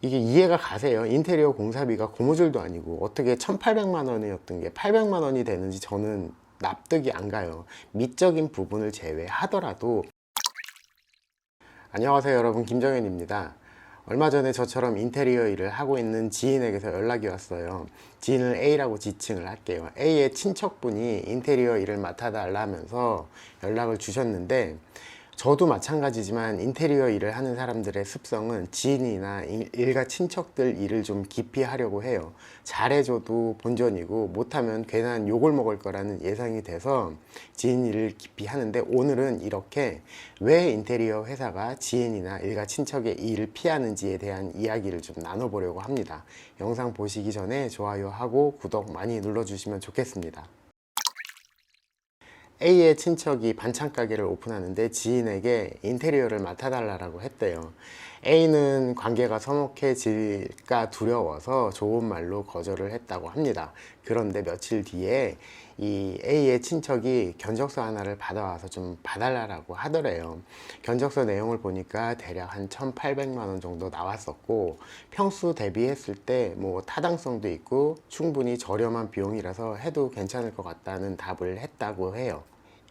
이게 이해가 가세요? 인테리어 공사비가 고무줄도 아니고 어떻게 1,800만 원이었던 게 800만 원이 되는지 저는 납득이 안 가요. 미적인 부분을 제외하더라도. 안녕하세요 여러분, 김정현입니다. 얼마 전에 저처럼 인테리어 일을 하고 있는 지인에게서 연락이 왔어요. 지인을 A라고 지칭을 할게요. A의 친척분이 인테리어 일을 맡아달라 하면서 연락을 주셨는데, 저도 마찬가지지만 인테리어 일을 하는 사람들의 습성은 지인이나 일가 친척들 일을 좀 깊이 하려고 해요. 잘해줘도 본전이고 못하면 괜한 욕을 먹을 거라는 예상이 돼서 지인 일을 깊이 하는데, 오늘은 이렇게 왜 인테리어 회사가 지인이나 일가 친척의 일을 피하는지에 대한 이야기를 좀 나눠보려고 합니다. 영상 보시기 전에 좋아요하고 구독 많이 눌러주시면 좋겠습니다. A의 친척이 반찬 가게를 오픈하는데 지인에게 인테리어를 맡아달라고 했대요. A는 관계가 서먹해질까 두려워서 좋은 말로 거절을 했다고 합니다. 그런데 며칠 뒤에 이 A의 친척이 견적서 하나를 받아와서 좀 봐달라고 하더래요. 견적서 내용을 보니까 대략 한 1,800만 원 정도 나왔었고, 평수 대비했을 때 뭐 타당성도 있고 충분히 저렴한 비용이라서 해도 괜찮을 것 같다는 답을 했다고 해요.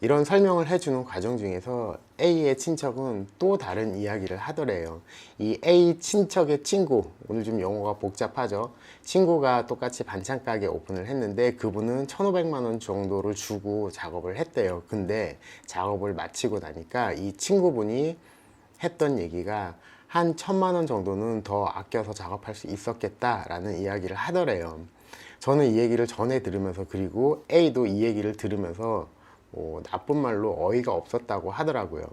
이런 설명을 해주는 과정 중에서 A의 친척은 또 다른 이야기를 하더래요. 이 A 친척의 친구, 오늘 좀 용어가 복잡하죠. 친구가 똑같이 반찬 가게 오픈을 했는데 그분은 1,500만 원 정도를 주고 작업을 했대요. 근데 작업을 마치고 나니까 이 친구분이 했던 얘기가 한 1,000만 원 정도는 더 아껴서 작업할 수 있었겠다라는 이야기를 하더래요. 저는 이 얘기를 전에 들으면서, 그리고 A도 이 얘기를 들으면서 나쁜 말로 어이가 없었다고 하더라고요.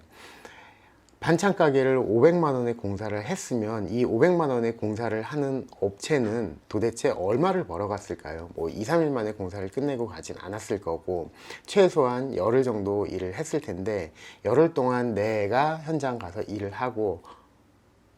반찬 가게를 500만 원의 공사를 했으면 이 500만 원의 공사를 하는 업체는 도대체 얼마를 벌어갔을까요? 2, 3일 만에 공사를 끝내고 가진 않았을 거고, 최소한 열흘 정도 일을 했을 텐데, 열흘 동안 내가 현장 가서 일을 하고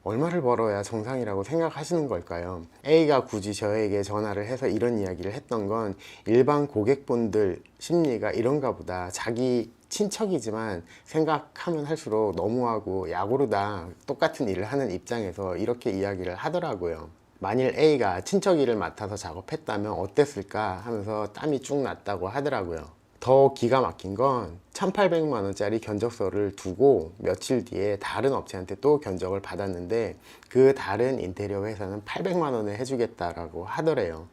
얼마를 벌어야 정상이라고 생각하시는 걸까요? A가 굳이 저에게 전화를 해서 이런 이야기를 했던 건, 일반 고객분들 심리가 이런가 보다. 자기 친척이지만 생각하면 할수록 너무하고 야구르다, 똑같은 일을 하는 입장에서 이렇게 이야기를 하더라고요. 만일 A가 친척 일을 맡아서 작업했다면 어땠을까 하면서 땀이 쭉 났다고 하더라고요. 더 기가 막힌 건 1,800만 원짜리 견적서를 두고 며칠 뒤에 다른 업체한테 또 견적을 받았는데, 그 다른 인테리어 회사는 800만 원에 해주겠다라고 하더래요.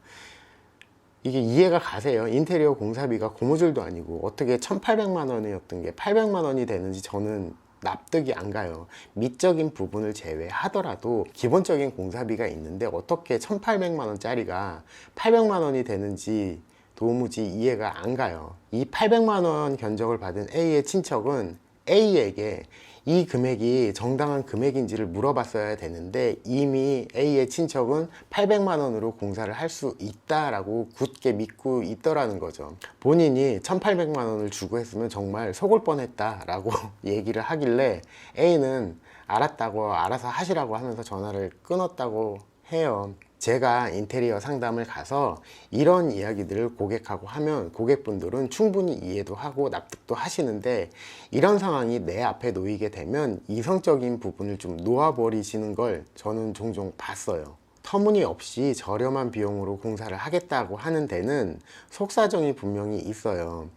이게 이해가 가세요? 인테리어 공사비가 고무줄도 아니고 어떻게 1,800만 원이었던 게 800만 원이 되는지 저는 납득이 안 가요. 미적인 부분을 제외하더라도 기본적인 공사비가 있는데 어떻게 1,800만 원짜리가 800만 원이 되는지 도무지 이해가 안 가요. 이 800만 원 견적을 받은 A의 친척은 A에게 이 금액이 정당한 금액인지를 물어봤어야 되는데, 이미 A의 친척은 800만 원으로 공사를 할 수 있다라고 굳게 믿고 있더라는 거죠. 본인이 1,800만 원을 주고 했으면 정말 속을 뻔했다라고 얘기를 하길래 A는 알았다고, 알아서 하시라고 하면서 전화를 끊었다고 해요. 제가 인테리어 상담을 가서 이런 이야기들을 고객하고 하면 고객분들은 충분히 이해도 하고 납득도 하시는데, 이런 상황이 내 앞에 놓이게 되면 이성적인 부분을 좀 놓아버리시는 걸 저는 종종 봤어요. 터무니없이 저렴한 비용으로 공사를 하겠다고 하는 데는 속사정이 분명히 있어요.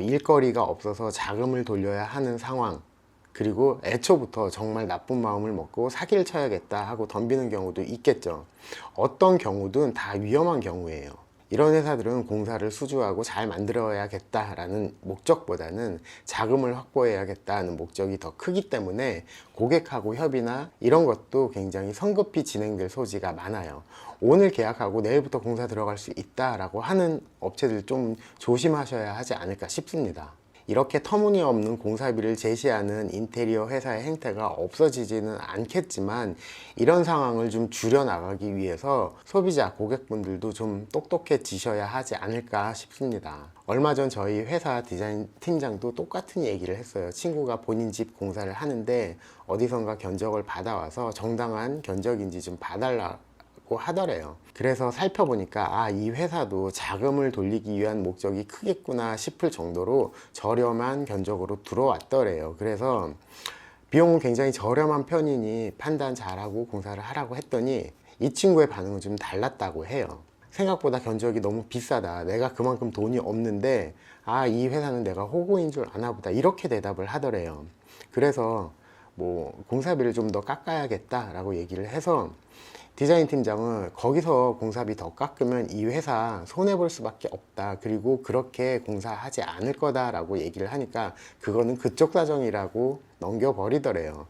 일거리가 없어서 자금을 돌려야 하는 상황, 그리고 애초부터 정말 나쁜 마음을 먹고 사기를 쳐야겠다 하고 덤비는 경우도 있겠죠. 어떤 경우든 다 위험한 경우예요. 이런 회사들은 공사를 수주하고 잘 만들어야겠다라는 목적보다는 자금을 확보해야겠다는 목적이 더 크기 때문에 고객하고 협의나 이런 것도 굉장히 성급히 진행될 소지가 많아요. 오늘 계약하고 내일부터 공사 들어갈 수 있다라고 하는 업체들 좀 조심하셔야 하지 않을까 싶습니다. 이렇게 터무니없는 공사비를 제시하는 인테리어 회사의 행태가 없어지지는 않겠지만, 이런 상황을 좀 줄여나가기 위해서 소비자 고객분들도 좀 똑똑해지셔야 하지 않을까 싶습니다. 얼마 전 저희 회사 디자인 팀장도 똑같은 얘기를 했어요. 친구가 본인 집 공사를 하는데 어디선가 견적을 받아와서 정당한 견적인지 좀 봐달라 하더래요. 그래서 살펴보니까 이 회사도 자금을 돌리기 위한 목적이 크겠구나 싶을 정도로 저렴한 견적으로 들어왔더래요. 그래서 비용은 굉장히 저렴한 편이니 판단 잘하고 공사를 하라고 했더니 이 친구의 반응은 좀 달랐다고 해요. 생각보다 견적이 너무 비싸다. 내가 그만큼 돈이 없는데 이 회사는 내가 호구인 줄 아나 보다. 이렇게 대답을 하더래요. 그래서 공사비를 좀 더 깎아야겠다라고 얘기를 해서 디자인 팀장은 거기서 공사비 더 깎으면 이 회사 손해볼 수밖에 없다. 그리고 그렇게 공사하지 않을 거다라고 얘기를 하니까 그거는 그쪽 사정이라고 넘겨버리더래요.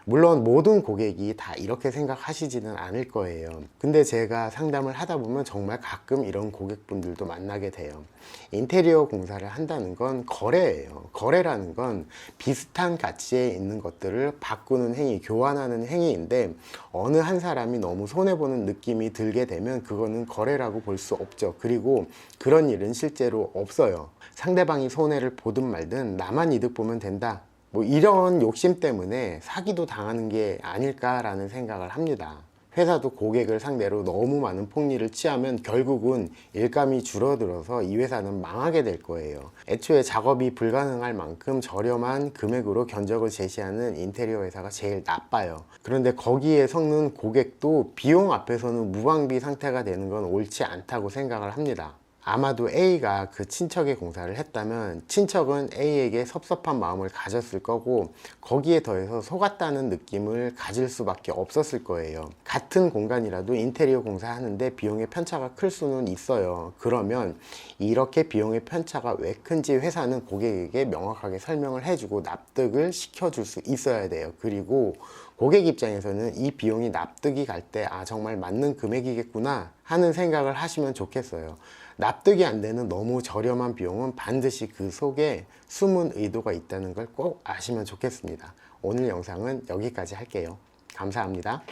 물론 모든 고객이 다 이렇게 생각하시지는 않을 거예요. 근데 제가 상담을 하다 보면 정말 가끔 이런 고객분들도 만나게 돼요. 인테리어 공사를 한다는 건 거래예요. 거래라는 건 비슷한 가치에 있는 것들을 바꾸는 행위, 교환하는 행위인데 어느 한 사람이 너무 손해보는 느낌이 들게 되면 그거는 거래라고 볼 수 없죠. 그리고 그런 일은 실제로 없어요. 상대방이 손해를 보든 말든 나만 이득 보면 된다. 이런 욕심 때문에 사기도 당하는 게 아닐까라는 생각을 합니다. 회사도 고객을 상대로 너무 많은 폭리를 취하면 결국은 일감이 줄어들어서 이 회사는 망하게 될 거예요. 애초에 작업이 불가능할 만큼 저렴한 금액으로 견적을 제시하는 인테리어 회사가 제일 나빠요. 그런데 거기에 섞는 고객도 비용 앞에서는 무방비 상태가 되는 건 옳지 않다고 생각을 합니다. 아마도 A가 그 친척의 공사를 했다면 친척은 A에게 섭섭한 마음을 가졌을 거고 거기에 더해서 속았다는 느낌을 가질 수밖에 없었을 거예요. 같은 공간이라도 인테리어 공사하는데 비용의 편차가 클 수는 있어요. 그러면 이렇게 비용의 편차가 왜 큰지 회사는 고객에게 명확하게 설명을 해주고 납득을 시켜줄 수 있어야 돼요. 그리고 고객 입장에서는 이 비용이 납득이 갈 때 정말 맞는 금액이겠구나 하는 생각을 하시면 좋겠어요. 납득이 안 되는 너무 저렴한 비용은 반드시 그 속에 숨은 의도가 있다는 걸 꼭 아시면 좋겠습니다. 오늘 영상은 여기까지 할게요. 감사합니다.